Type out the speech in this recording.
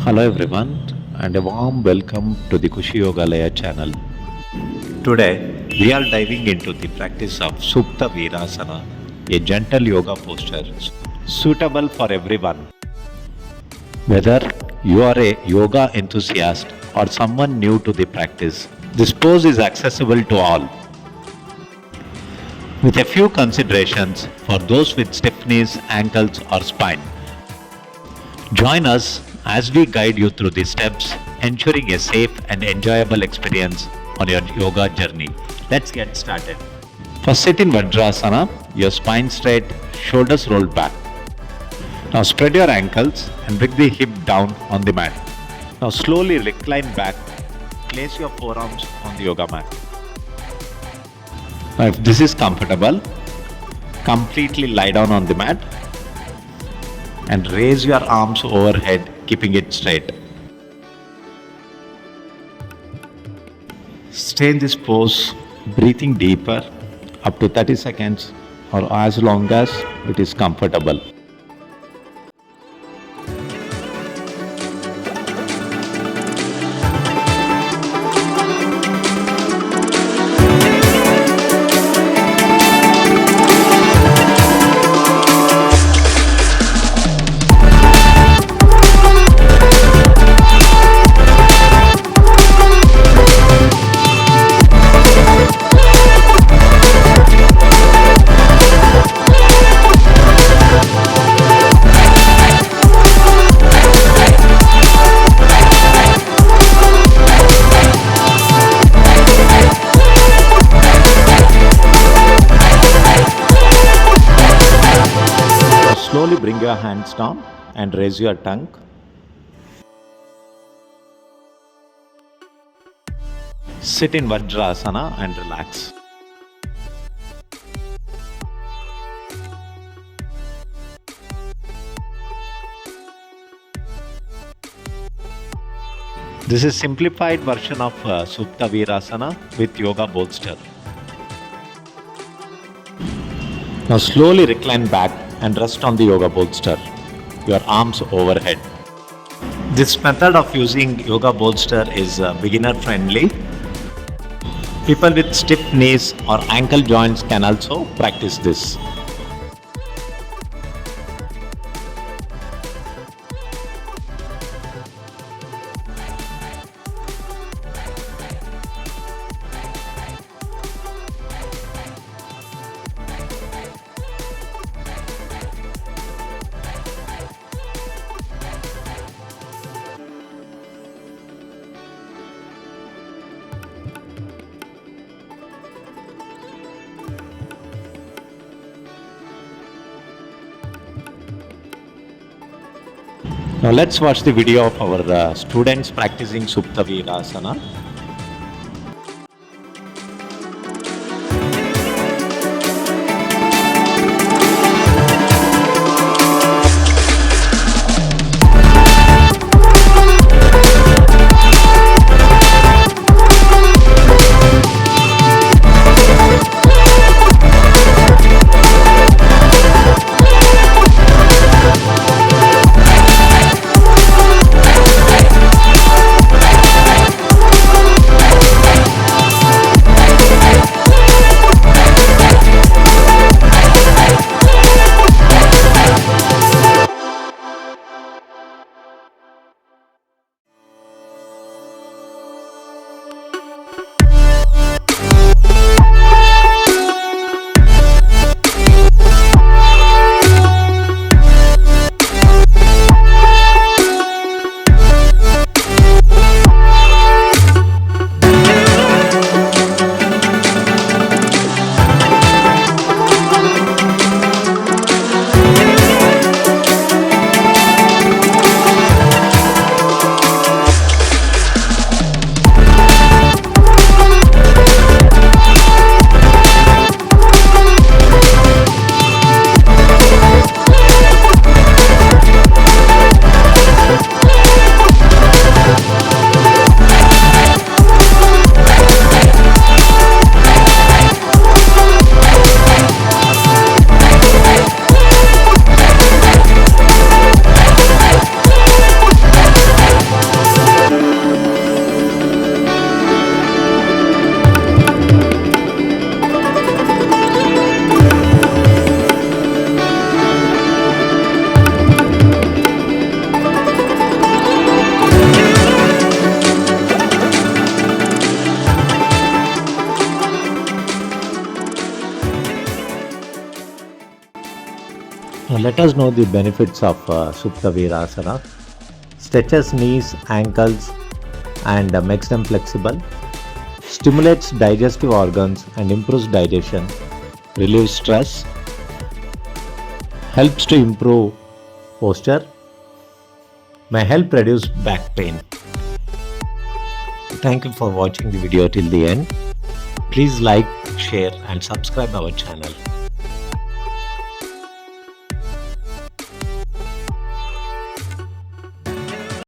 Hello everyone and a warm welcome to the Kushi Yogalaya channel. Today we are diving into the practice of Suptavirasana, a gentle yoga posture suitable for everyone. Whether you are a yoga enthusiast or someone new to the practice, this pose is accessible to all. With a few considerations for those with stiff knees, ankles or spine. Join us as we guide you through the steps, ensuring a safe and enjoyable experience on your yoga journey. Let's get started. First, sit in Vajrasana, your spine straight, shoulders rolled back. Now spread your ankles and bring the hip down on the mat. Now slowly recline back, place your forearms on the yoga mat. Now if this is comfortable, completely lie down on the mat and raise your arms overhead, keeping it straight. Stay in this pose, breathing deeper, up to 30 seconds or as long as it is comfortable. Slowly bring your hands down and raise your tongue. Sit in Vajrasana and relax. This is simplified version of Suptavirasana with yoga bolster. Now slowly recline back and rest on the yoga bolster, your arms overhead. This method of using yoga bolster is beginner friendly. People with stiff knees or ankle joints can also practice this. Now let's watch the video of our students practicing Suptavirasana. Let us know the benefits of Suptavirasana. Stretches knees, ankles, and makes them flexible. Stimulates digestive organs and improves digestion. Relieves stress. Helps to improve posture. May help reduce back pain. Thank you for watching the video till the end. Please like, share, and subscribe our channel.